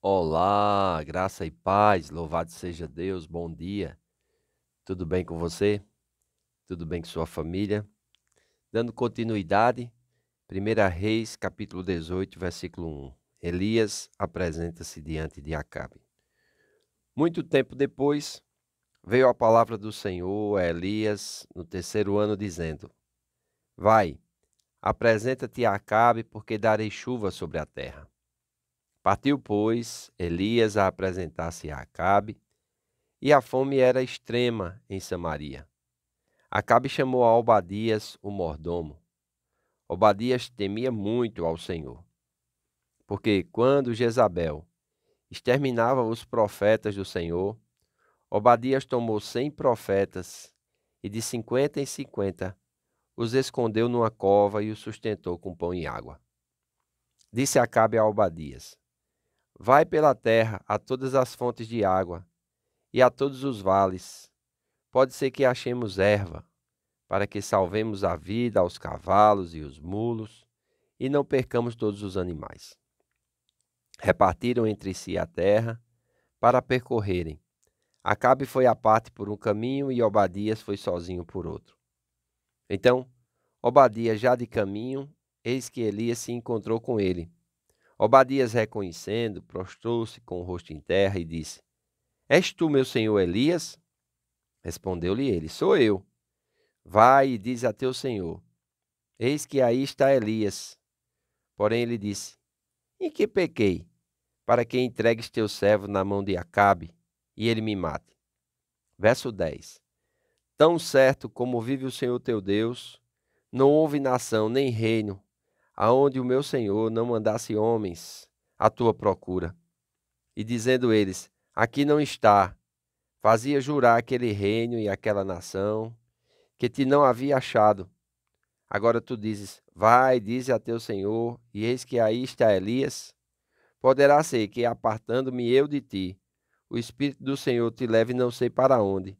Olá, graça e paz, louvado seja Deus, bom dia. Tudo bem com você? Tudo bem com sua família? Dando continuidade, 1 Reis, capítulo 18, versículo 1. Elias apresenta-se diante de Acabe. Muito tempo depois, veio a palavra do Senhor a Elias no terceiro ano, dizendo: Vai, apresenta-te a Acabe, porque darei chuva sobre a terra. Partiu, pois, Elias a apresentar-se a Acabe, e a fome era extrema em Samaria. Acabe chamou a Obadias, o mordomo. Obadias temia muito ao Senhor, porque quando Jezabel exterminava os profetas do Senhor, Obadias tomou 100 profetas e de 50 em 50 os escondeu numa cova e os sustentou com pão e água. Disse Acabe a Obadias: Vai pela terra a todas as fontes de água e a todos os vales. Pode ser que achemos erva, para que salvemos a vida aos cavalos e os mulos, e não percamos todos os animais. Repartiram entre si a terra para percorrerem. Acabe foi à parte por um caminho e Obadias foi sozinho por outro. Então, Obadias já de caminho, eis que Elias se encontrou com ele. Obadias, reconhecendo, prostrou-se com o rosto em terra e disse: És tu, meu senhor Elias? Respondeu-lhe ele: Sou eu. Vai e diz a teu senhor: Eis que aí está Elias. Porém ele disse: Em que pequei, para que entregues teu servo na mão de Acabe, e ele me mate? Verso 10. Tão certo como vive o Senhor teu Deus, não houve nação nem reino, aonde o meu Senhor não mandasse homens à tua procura. E dizendo eles: Aqui não está, fazia jurar aquele reino e aquela nação, que te não havia achado. Agora tu dizes: Vai, dize a teu senhor, e eis que aí está Elias. Poderá ser que, apartando-me eu de ti, o Espírito do Senhor te leve não sei para onde,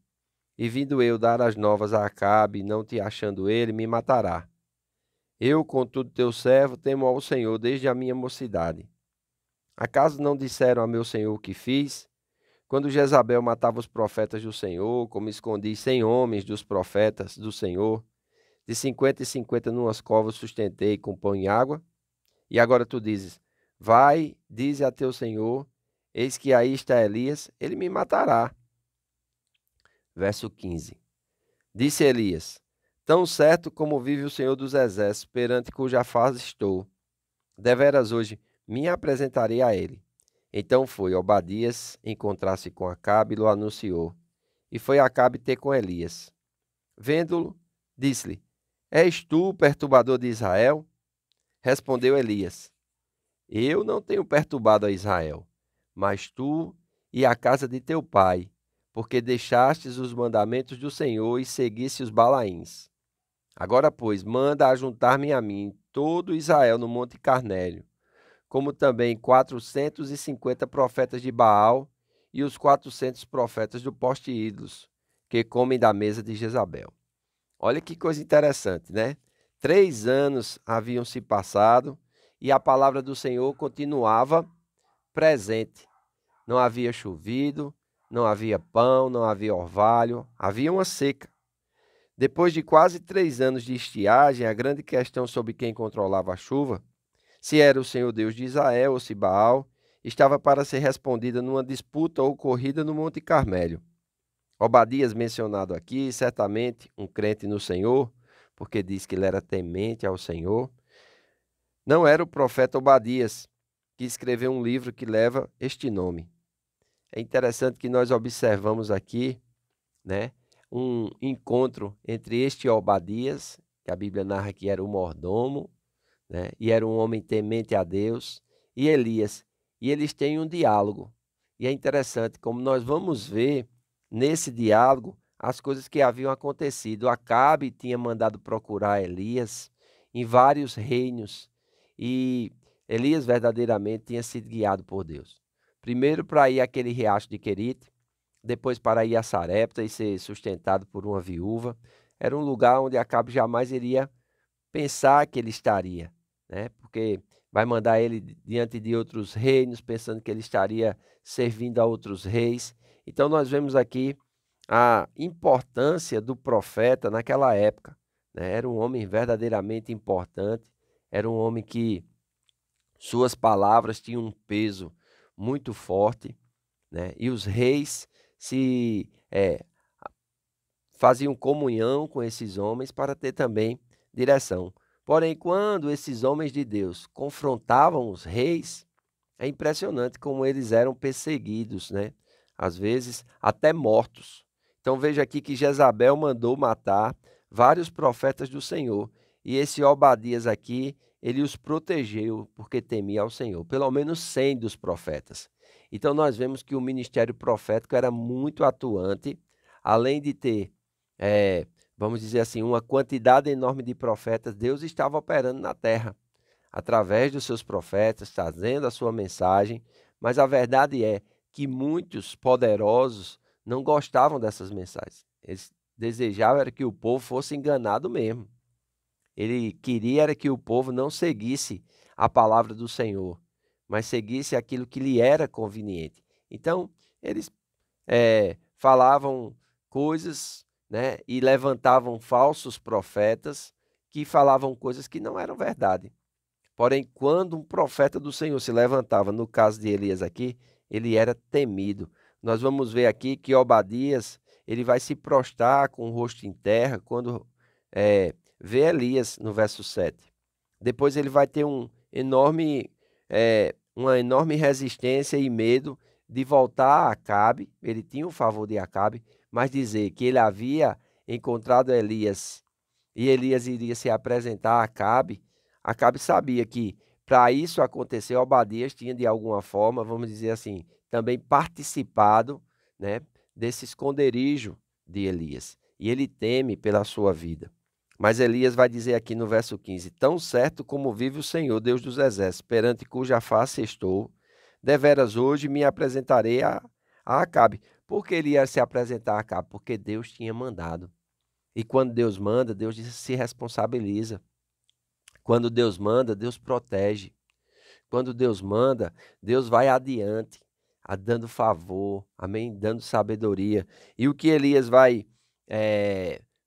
e vindo eu dar as novas a Acabe, não te achando ele, me matará. Eu, contudo, teu servo, temo ao Senhor desde a minha mocidade. Acaso não disseram a meu senhor o que fiz? Quando Jezabel matava os profetas do Senhor, como escondi 100 homens dos profetas do Senhor, de 50 em 50 numas covas sustentei com pão e água. E agora tu dizes: Vai, dize a teu senhor, eis que aí está Elias, ele me matará. Verso 15. Disse Elias: Tão certo como vive o Senhor dos Exércitos, perante cuja face estou, deveras hoje me apresentarei a ele. Então foi Obadias encontrar-se com Acabe e o anunciou. E foi Acabe ter com Elias. Vendo-lo, disse-lhe: És tu o perturbador de Israel? Respondeu Elias: Eu não tenho perturbado a Israel, mas tu e a casa de teu pai, porque deixastes os mandamentos do Senhor e seguiste os Balaíns. Agora, pois, manda ajuntar-me a mim todo Israel no Monte Carmelo, como também 450 profetas de Baal e os 400 profetas do poste ídolos, que comem da mesa de Jezabel. Olha que coisa interessante, né? 3 anos haviam se passado e a palavra do Senhor continuava presente. Não havia chovido, não havia pão, não havia orvalho, havia uma seca. Depois de quase 3 anos de estiagem, a grande questão sobre quem controlava a chuva, se era o Senhor Deus de Israel ou se Baal, estava para ser respondida numa disputa ocorrida no Monte Carmelo. Obadias, mencionado aqui, certamente um crente no Senhor, porque diz que ele era temente ao Senhor, não era o profeta Obadias, que escreveu um livro que leva este nome. É interessante que nós observamos aqui, né, um encontro entre este Obadias, que a Bíblia narra que era o mordomo, né, e era um homem temente a Deus, e Elias. E eles têm um diálogo. E é interessante como nós vamos ver nesse diálogo as coisas que haviam acontecido. Acabe tinha mandado procurar Elias em vários reinos e Elias verdadeiramente tinha sido guiado por Deus. Primeiro para ir àquele riacho de Querite, depois para ir a Sarepta e ser sustentado por uma viúva. Era um lugar onde Acabe jamais iria pensar que ele estaria, né? Porque vai mandar ele diante de outros reinos, pensando que ele estaria servindo a outros reis. Então nós vemos aqui a importância do profeta naquela época, né? Era um homem verdadeiramente importante, era um homem que suas palavras tinham um peso muito forte, né? E os reis se faziam comunhão com esses homens para ter também direção. Porém, quando esses homens de Deus confrontavam os reis, é impressionante como eles eram perseguidos, né? Às vezes até mortos. Então veja aqui que Jezabel mandou matar vários profetas do Senhor. E esse Obadias aqui, ele os protegeu porque temia ao Senhor. Pelo menos 100 dos profetas. Então nós vemos que o ministério profético era muito atuante, além de ter, vamos dizer assim, uma quantidade enorme de profetas, Deus estava operando na terra através dos seus profetas, trazendo a sua mensagem, mas a verdade é que muitos poderosos não gostavam dessas mensagens. Eles desejavam era que o povo fosse enganado mesmo. Ele queria era que o povo não seguisse a palavra do Senhor, mas seguisse aquilo que lhe era conveniente. Então, eles falavam coisas, né, e levantavam falsos profetas que falavam coisas que não eram verdade. Porém, quando um profeta do Senhor se levantava, no caso de Elias aqui, ele era temido. Nós vamos ver aqui que Obadias, ele vai se prostrar com o rosto em terra quando vê Elias no verso 7. Depois ele vai ter uma enorme resistência e medo de voltar a Acabe. Ele tinha o favor de Acabe, mas dizer que ele havia encontrado Elias e Elias iria se apresentar a Acabe. Acabe sabia que para isso acontecer, Obadias tinha de alguma forma, vamos dizer assim, também participado, né, desse esconderijo de Elias. E ele teme pela sua vida. Mas Elias vai dizer aqui no verso 15: tão certo como vive o Senhor, Deus dos exércitos, perante cuja face estou, deveras hoje me apresentarei a Acabe. Por que ele ia se apresentar a Acabe? Porque Deus tinha mandado. E quando Deus manda, Deus se responsabiliza. Quando Deus manda, Deus protege. Quando Deus manda, Deus vai adiante, dando favor, amém? Dando sabedoria. E o que Elias vai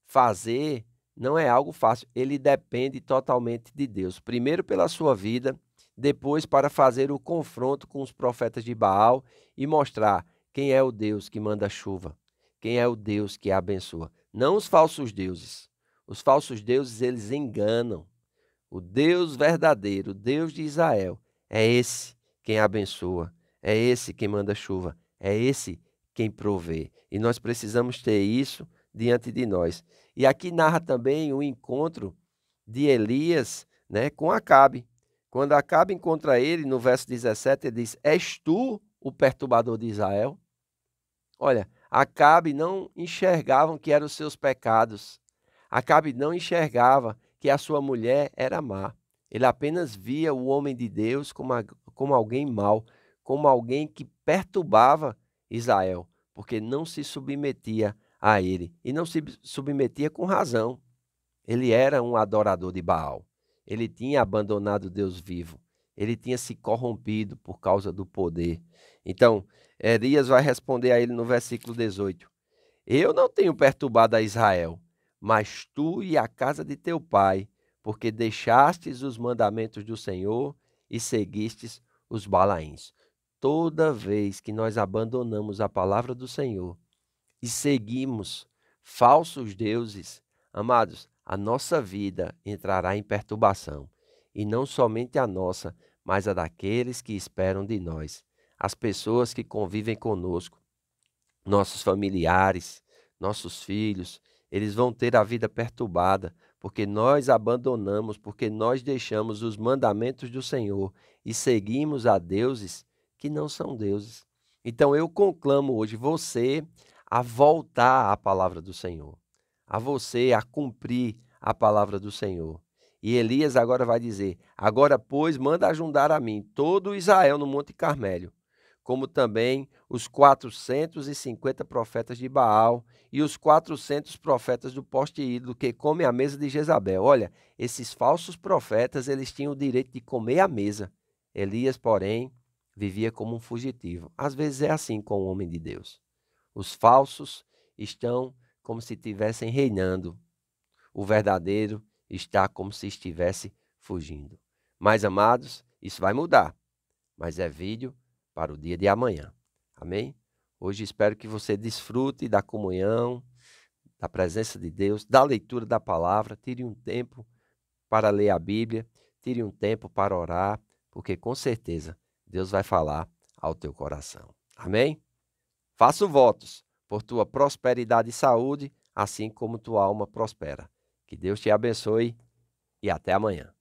fazer não é algo fácil. Ele depende totalmente de Deus. Primeiro pela sua vida, depois para fazer o confronto com os profetas de Baal e mostrar quem é o Deus que manda chuva, quem é o Deus que abençoa. Não os falsos deuses. Os falsos deuses, eles enganam. O Deus verdadeiro, o Deus de Israel, é esse quem abençoa, é esse quem manda chuva, é esse quem provê. E nós precisamos ter isso diante de nós. E aqui narra também o encontro de Elias, né, com Acabe. Quando Acabe encontra ele, no verso 17, ele diz: és tu o perturbador de Israel? Olha, Acabe não enxergavam que eram os seus pecados. Acabe não enxergava que a sua mulher era má. Ele apenas via o homem de Deus como alguém mau, como alguém que perturbava Israel, porque não se submetia a ele. E não se submetia com razão. Ele era um adorador de Baal. Ele tinha abandonado Deus vivo. Ele tinha se corrompido por causa do poder. Então, Elias vai responder a ele no versículo 18: eu não tenho perturbado a Israel, mas tu e a casa de teu pai, porque deixastes os mandamentos do Senhor e seguistes os Balaíns. Toda vez que nós abandonamos a palavra do Senhor e seguimos falsos deuses, amados, a nossa vida entrará em perturbação. E não somente a nossa, mas a daqueles que esperam de nós, as pessoas que convivem conosco, nossos familiares, nossos filhos, eles vão ter a vida perturbada, porque nós abandonamos, porque nós deixamos os mandamentos do Senhor e seguimos a deuses que não são deuses. Então eu conclamo hoje você a voltar à palavra do Senhor, a você a cumprir a palavra do Senhor. E Elias agora vai dizer: agora, pois, manda ajuntar a mim todo Israel no Monte Carmelo, como também os 450 profetas de Baal e os 400 profetas do poste ídolo que comem a mesa de Jezabel. Olha, esses falsos profetas, eles tinham o direito de comer a mesa. Elias, porém, vivia como um fugitivo. Às vezes é assim com o homem de Deus. Os falsos estão como se estivessem reinando. O verdadeiro está como se estivesse fugindo. Mas, amados, isso vai mudar. Mas é vídeo para o dia de amanhã. Amém? Hoje espero que você desfrute da comunhão, da presença de Deus, da leitura da palavra. Tire um tempo para ler a Bíblia, tire um tempo para orar, porque com certeza Deus vai falar ao teu coração. Amém? Faço votos por tua prosperidade e saúde, assim como tua alma prospera. Que Deus te abençoe e até amanhã.